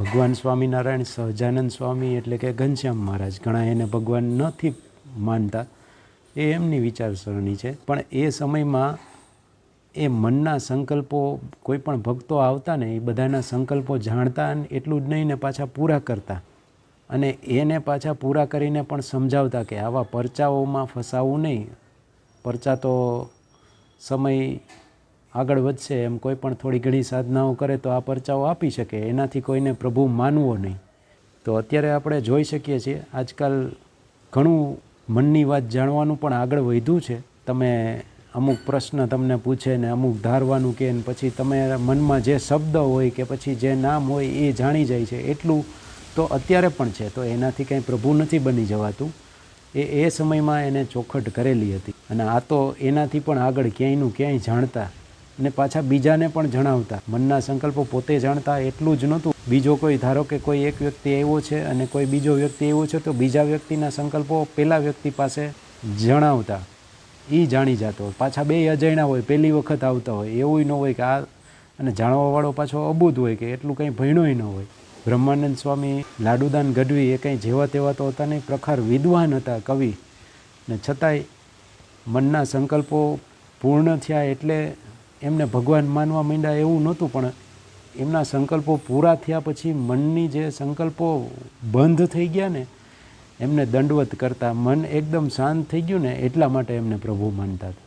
ભગવાન સ્વામિનારાયણ સહજાનંદ સ્વામી એટલે કે ઘનશ્યામ મહારાજ, ઘણા એને ભગવાન નથી માનતા, એ એમની વિચારસરણી છે. પણ એ સમયમાં એ મનના સંકલ્પો કોઈ પણ ભક્તો આવતા ને એ બધાના સંકલ્પો જાણતા, અને એટલું જ નહીં ને પાછા પૂરા કરતા, અને એને પાછા પૂરા કરીને પણ સમજાવતા કે આવા પરચાઓમાં ફસાવું નહીં. પરચા તો સમય આગળ વધશે એમ કોઈ પણ થોડી ઘણી સાધનાઓ કરે તો આ પરચાઓ આપી શકે, એનાથી કોઈને પ્રભુ માનવો નહીં. તો અત્યારે આપણે જોઈ શકીએ છીએ આજકાલ ઘણું મનની વાત જાણવાનું પણ આગળ વધ્યું છે. તમે અમુક પ્રશ્ન તમને પૂછે ને અમુક ધારવાનું કહે ને પછી તમે મનમાં જે શબ્દ હોય કે પછી જે નામ હોય એ જાણી જાય છે, એટલું તો અત્યારે પણ છે. તો એનાથી કંઈ પ્રભુ નથી બની જવાતું. એ સમયમાં એને ચોખટ કરેલી હતી, અને આ તો એનાથી પણ આગળ ક્યાંયનું ક્યાંય જાણતા અને પાછા બીજાને પણ જણાવતા. મનના સંકલ્પો પોતે જાણતા એટલું જ નહોતું, બીજો કોઈ, ધારો કે કોઈ એક વ્યક્તિ આવ્યો છે અને કોઈ બીજો વ્યક્તિ આવ્યો છે, તો બીજા વ્યક્તિના સંકલ્પો પેલા વ્યક્તિ પાસે જણાવતા, એ જાણી જતો. પાછા બે અજાણ્યા હોય, પહેલી વખત આવતા હોય, એવું ન હોય કે આ, અને જાણવાવાળો પાછો અબૂધ હોય કે એટલું કંઈ ભણ્યોય ન હોય. બ્રહ્માનંદ સ્વામી, લાડુદાન ગઢવી એ કંઈ જેવા તેવા તો હતા નહીં, પ્રખર વિદ્વાન હતા, કવિ, ને છતાંય મનના સંકલ્પો પૂર્ણ થયા એટલે એમને ભગવાન માનવા માંડ્યા એવું નહોતું. પણ એમના સંકલ્પો પૂરા થયા પછી મનની જે સંકલ્પો બંધ થઈ ગયા ને, એમને દંડવત કરતા, મન એકદમ શાંત થઈ ગયું ને, એટલા માટે એમને પ્રભુ માનતા હતા.